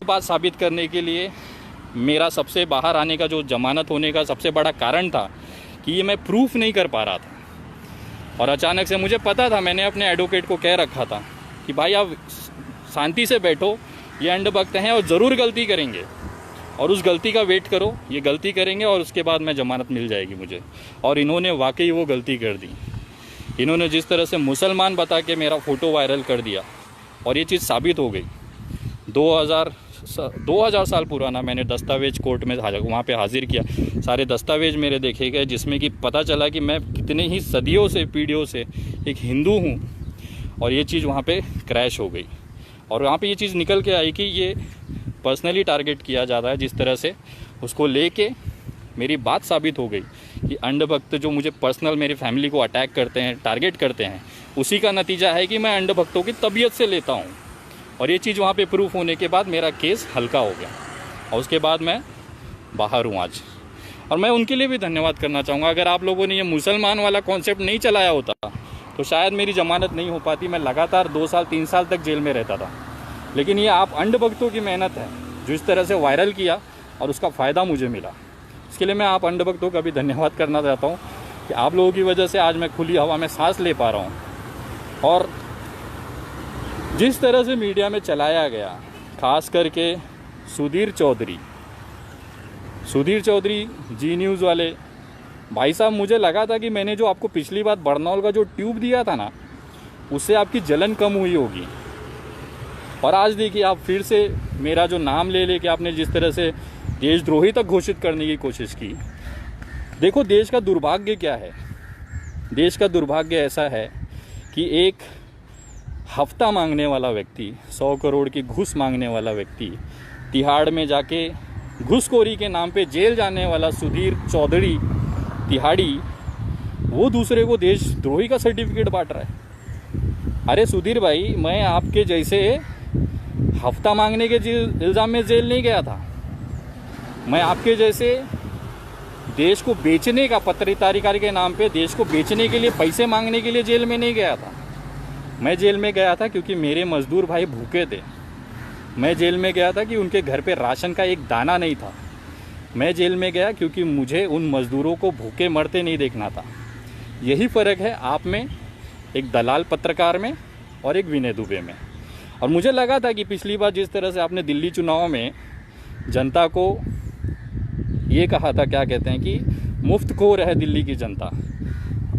बात साबित करने के लिए मेरा सबसे बाहर आने का जो जमानत होने का सबसे बड़ा कारण था कि ये मैं प्रूफ नहीं कर पा रहा था। और अचानक से मुझे पता था, मैंने अपने एडवोकेट को कह रखा था कि भाई आप शांति से बैठो, ये अंधभक्त हैं और ज़रूर गलती करेंगे और उस गलती का वेट करो, ये गलती करेंगे और उसके बाद में ज़मानत मिल जाएगी मुझे। और इन्होंने वाकई वो गलती कर दी। इन्होंने जिस तरह से मुसलमान बता के मेरा फ़ोटो वायरल कर दिया और ये चीज़ साबित हो गई। 2000 साल पुराना मैंने दस्तावेज कोर्ट में वहाँ पे हाजिर किया, सारे दस्तावेज मेरे देखे गए, जिसमें कि पता चला कि मैं कितने ही सदियों से पीढ़ियों से एक हिंदू हूँ। और ये चीज़ वहाँ पे क्रैश हो गई और वहाँ पे ये चीज़ निकल के आई कि ये पर्सनली टारगेट किया जाता है। जिस तरह से उसको लेके मेरी बात साबित हो गई कि अंधभक्त जो मुझे पर्सनल मेरी फैमिली को अटैक करते हैं, टारगेट करते हैं, उसी का नतीजा है कि मैं अंधभक्तों की तबीयत से लेता हूँ। और ये चीज़ वहाँ पे प्रूफ होने के बाद मेरा केस हल्का हो गया और उसके बाद मैं बाहर हूँ आज। और मैं उनके लिए भी धन्यवाद करना चाहूँगा। अगर आप लोगों ने ये मुसलमान वाला कॉन्सेप्ट नहीं चलाया होता तो शायद मेरी ज़मानत नहीं हो पाती, मैं लगातार 2 साल 3 साल तक जेल में रहता था। लेकिन ये आप अंधभक्तों की मेहनत है जो इस तरह से वायरल किया और उसका फ़ायदा मुझे मिला। इसके लिए मैं आप अंधभक्तों का भी धन्यवाद करना चाहता हूँ कि आप लोगों की वजह से आज मैं खुली हवा में सांस ले पा रहा हूँ। और जिस तरह से मीडिया में चलाया गया, खास करके सुधीर चौधरी जी न्यूज़ वाले भाई साहब, मुझे लगा था कि मैंने जो आपको पिछली बार बरनौल का जो ट्यूब दिया था ना, उससे आपकी जलन कम हुई होगी। और आज देखिए आप फिर से मेरा जो नाम ले लेके आपने जिस तरह से देशद्रोही तक घोषित करने की कोशिश की। देखो देश का दुर्भाग्य क्या है। देश का दुर्भाग्य ऐसा है कि एक हफ्ता मांगने वाला व्यक्ति, 100 करोड़ की घूस मांगने वाला व्यक्ति, तिहाड़ में जाके घूसखोरी के नाम पे जेल जाने वाला सुधीर चौधरी तिहाड़ी, वो दूसरे को देशद्रोही का सर्टिफिकेट बांट रहा है। अरे सुधीर भाई, मैं आपके जैसे हफ्ता मांगने के इल्ज़ाम में जेल नहीं गया था। मैं आपके जैसे देश को बेचने का, पत्रकारिता के नाम पे देश को बेचने के लिए, पैसे मांगने के लिए जेल में नहीं गया था। मैं जेल में गया था क्योंकि मेरे मजदूर भाई भूखे थे। मैं जेल में गया था कि उनके घर पे राशन का एक दाना नहीं था। मैं जेल में गया क्योंकि मुझे उन मजदूरों को भूखे मरते नहीं देखना था। यही फ़र्क है आप में, एक दलाल पत्रकार में और एक विनय दुबे में। और मुझे लगा था कि पिछली बार जिस तरह से आपने दिल्ली चुनाव में जनता को ये कहा था, क्या कहते हैं कि मुफ्त खोर है दिल्ली की जनता,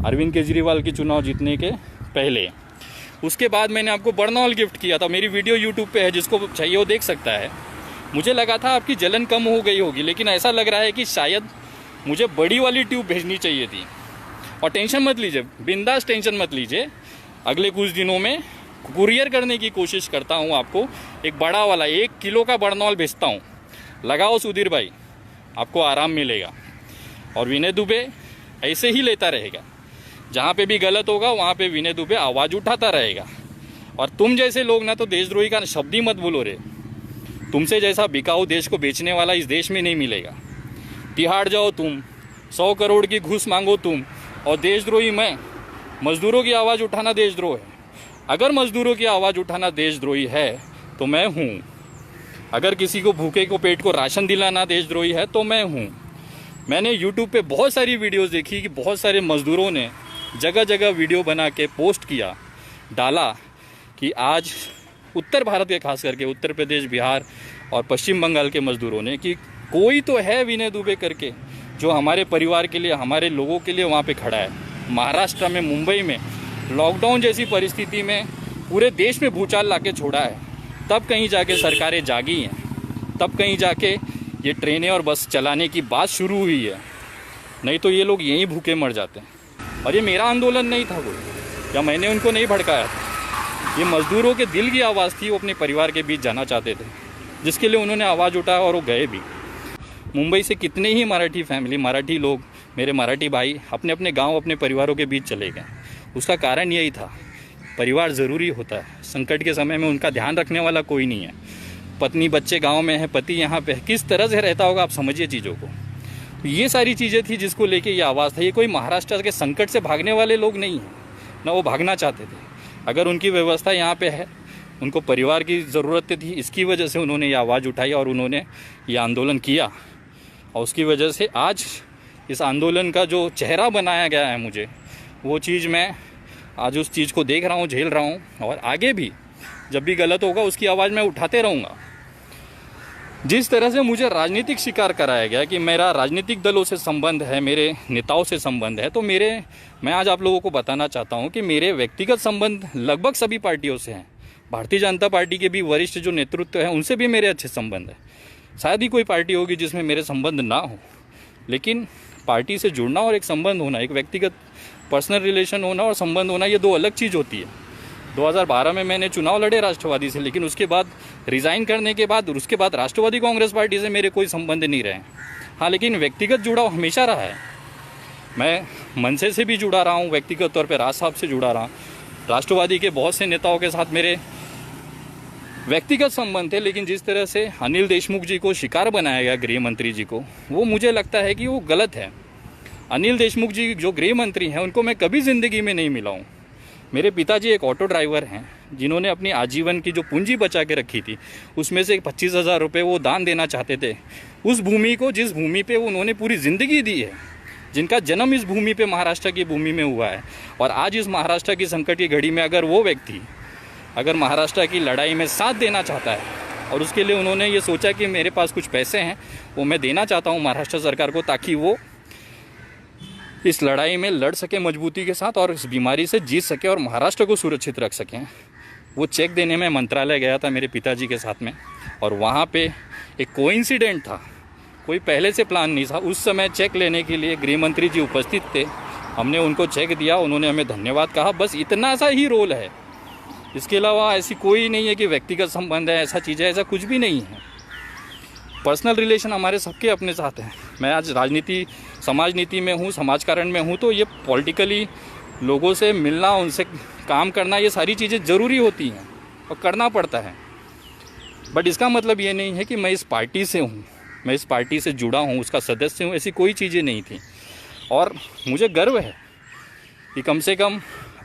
अरविंद केजरीवाल की चुनाव जीतने के पहले। उसके बाद मैंने आपको बरनौल गिफ्ट किया था। मेरी वीडियो यूट्यूब पे है, जिसको चाहिए वो देख सकता है। मुझे लगा था आपकी जलन कम हो गई होगी, लेकिन ऐसा लग रहा है कि शायद मुझे बड़ी वाली ट्यूब भेजनी चाहिए थी। और टेंशन मत लीजिए, बिंदास टेंशन मत लीजिए, अगले कुछ दिनों में कुरियर करने की कोशिश करता हूँ। आपको एक बड़ा वाला 1 किलो का बरनौल भेजता हूँ। लगाओ सुधीर भाई, आपको आराम मिलेगा। और विनय दुबे ऐसे ही लेता रहेगा, जहाँ पे भी गलत होगा वहाँ पे विनय दुबे आवाज़ उठाता रहेगा। और तुम जैसे लोग ना तो देशद्रोही का शब्द ही मत बोलो रे। तुमसे जैसा बिकाऊ देश को बेचने वाला इस देश में नहीं मिलेगा। तिहाड़ जाओ तुम, 100 करोड़ की घूस मांगो तुम, और देशद्रोही मैं। मजदूरों की आवाज़ उठाना देशद्रोह है। अगर मजदूरों की आवाज़ उठाना देशद्रोही है तो मैं हूँ। अगर किसी को भूखे को पेट को राशन दिलाना देशद्रोही है तो मैं हूँ। मैंने यूट्यूब पे बहुत सारी वीडियोस देखी कि बहुत सारे मजदूरों ने जगह जगह वीडियो बना के पोस्ट किया, डाला कि आज उत्तर भारत के, खास करके उत्तर प्रदेश, बिहार और पश्चिम बंगाल के मजदूरों ने, कि कोई तो है विनय दुबे करके जो हमारे परिवार के लिए, हमारे लोगों के लिए वहाँ पे खड़ा है। महाराष्ट्र में, मुंबई में लॉकडाउन जैसी परिस्थिति में पूरे देश में भूचाल ला के छोड़ा है। तब कहीं जाके सरकारें जागी हैं, तब कहीं जाके ये ट्रेनें और बस चलाने की बात शुरू हुई है। नहीं तो ये लोग यहीं भूखे मर जाते हैं। और ये मेरा आंदोलन नहीं था कोई, या मैंने उनको नहीं भड़काया था। ये मजदूरों के दिल की आवाज़ थी। वो अपने परिवार के बीच जाना चाहते थे, जिसके लिए उन्होंने आवाज़ उठाया और वो गए भी। मुंबई से कितने ही मराठी फैमिली, मराठी लोग, मेरे मराठी भाई अपने अपने गांव, अपने परिवारों के बीच चले गए। उसका कारण यही था, परिवार ज़रूरी होता है। संकट के समय में उनका ध्यान रखने वाला कोई नहीं है। पत्नी बच्चे गांव में है, पति यहाँ पे है, किस तरह से रहता होगा आप समझिए चीज़ों को। ये सारी चीज़ें थी जिसको लेके ये आवाज़ था। ये कोई महाराष्ट्र के संकट से भागने वाले लोग नहीं हैं, ना वो भागना चाहते थे। अगर उनकी व्यवस्था यहाँ पे है उनको परिवार की ज़रूरत थी, इसकी वजह से उन्होंने ये आवाज़ उठाई और उन्होंने ये आंदोलन किया। और उसकी वजह से आज इस आंदोलन का जो चेहरा बनाया गया है मुझे, वो चीज़ मैं आज उस चीज़ को देख रहा हूँ, झेल रहा हूँ, और आगे भी जब भी गलत होगा उसकी आवाज़ मैं उठाते रहूँगा। जिस तरह से मुझे राजनीतिक शिकार कराया गया कि मेरा राजनीतिक दलों से संबंध है, मेरे नेताओं से संबंध है, तो मैं आज आप लोगों को बताना चाहता हूं कि मेरे व्यक्तिगत संबंध लगभग सभी पार्टियों से हैं। भारतीय जनता पार्टी के भी वरिष्ठ जो नेतृत्व है उनसे भी मेरे अच्छे संबंध हैं। शायद ही कोई पार्टी होगी जिसमें मेरे संबंध ना हो, लेकिन पार्टी से जुड़ना और एक संबंध होना, एक व्यक्तिगत पर्सनल रिलेशन होना और संबंध होना, ये दो अलग चीज़ होती है। 2012 में मैंने चुनाव लड़े राष्ट्रवादी से, लेकिन उसके बाद रिज़ाइन करने के बाद और उसके बाद राष्ट्रवादी कांग्रेस पार्टी से मेरे कोई संबंध नहीं रहे। हाँ, लेकिन व्यक्तिगत जुड़ाव हमेशा रहा है। मैं मनसे से भी जुड़ा रहा हूँ, व्यक्तिगत तौर पे राज साहब से जुड़ा रहा हूँ। राष्ट्रवादी के बहुत से नेताओं के साथ मेरे व्यक्तिगत संबंध थे, लेकिन जिस तरह से अनिल देशमुख जी को शिकार बनाया गया, गृह मंत्री जी को, वो मुझे लगता है कि वो गलत है। अनिल देशमुख जी जो गृह मंत्री हैं उनको मैं कभी ज़िंदगी में नहीं मिला हूँ। मेरे पिताजी एक ऑटो ड्राइवर हैं जिन्होंने अपनी आजीवन की जो पूंजी बचा के रखी थी उसमें से 25,000 रुपये वो दान देना चाहते थे उस भूमि को, जिस भूमि पे उन्होंने पूरी ज़िंदगी दी है, जिनका जन्म इस भूमि पे, महाराष्ट्र की भूमि में हुआ है। और आज इस महाराष्ट्र की संकट की घड़ी में अगर वो व्यक्ति अगर महाराष्ट्र की लड़ाई में साथ देना चाहता है और उसके लिए उन्होंने ये सोचा कि मेरे पास कुछ पैसे हैं वो मैं देना चाहता हूँ महाराष्ट्र सरकार को, ताकि वो इस लड़ाई में लड़ सके मजबूती के साथ और इस बीमारी से जीत सके और महाराष्ट्र को सुरक्षित रख सकें। वो चेक देने में मंत्रालय गया था मेरे पिताजी के साथ में, और वहाँ पे एक कोइंसिडेंट था, कोई पहले से प्लान नहीं था। उस समय चेक लेने के लिए गृह मंत्री जी उपस्थित थे, हमने उनको चेक दिया, उन्होंने हमें धन्यवाद कहा, बस इतना सा ही रोल है। इसके अलावा ऐसी कोई नहीं है कि व्यक्तिगत संबंध है, ऐसा चीज़ है, ऐसा कुछ भी नहीं है। पर्सनल रिलेशन हमारे सबके अपने साथ हैं। मैं आज राजनीति, समाज नीति में हूँ, समाजकारण में हूँ, तो ये पॉलिटिकली लोगों से मिलना, उनसे काम करना, ये सारी चीज़ें ज़रूरी होती हैं और करना पड़ता है। बट इसका मतलब ये नहीं है कि मैं इस पार्टी से हूँ, मैं इस पार्टी से जुड़ा हूँ, उसका सदस्य हूँ, ऐसी कोई चीज़ें नहीं थी। और मुझे गर्व है कि कम से कम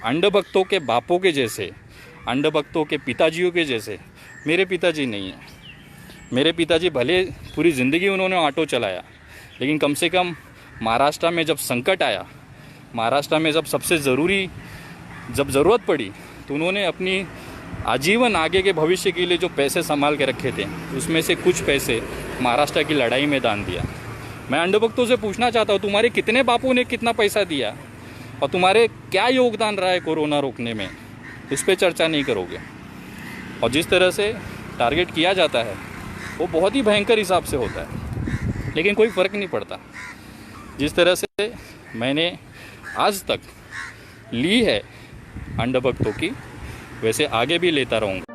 अंधभक्तों के बापों के जैसे, अंधभक्तों के पिताजियों के जैसे मेरे पिताजी नहीं हैं। मेरे पिताजी भले पूरी ज़िंदगी उन्होंने ऑटो चलाया, लेकिन कम से कम महाराष्ट्र में जब संकट आया, महाराष्ट्र में जब सबसे जब ज़रूरत पड़ी, तो उन्होंने अपनी आजीवन आगे के भविष्य के लिए जो पैसे संभाल के रखे थे उसमें से कुछ पैसे महाराष्ट्र की लड़ाई में दान दिया। मैं अंधभक्तों से पूछना चाहता हूँ, तुम्हारे कितने बापों ने कितना पैसा दिया और तुम्हारे क्या योगदान रहा है कोरोना रोकने में, इस पर चर्चा नहीं करोगे। और जिस तरह से टारगेट किया जाता है वो बहुत ही भयंकर हिसाब से होता है, लेकिन कोई फ़र्क नहीं पड़ता। जिस तरह से मैंने आज तक ली है अंधभक्तों की, वैसे आगे भी लेता रहूँगा।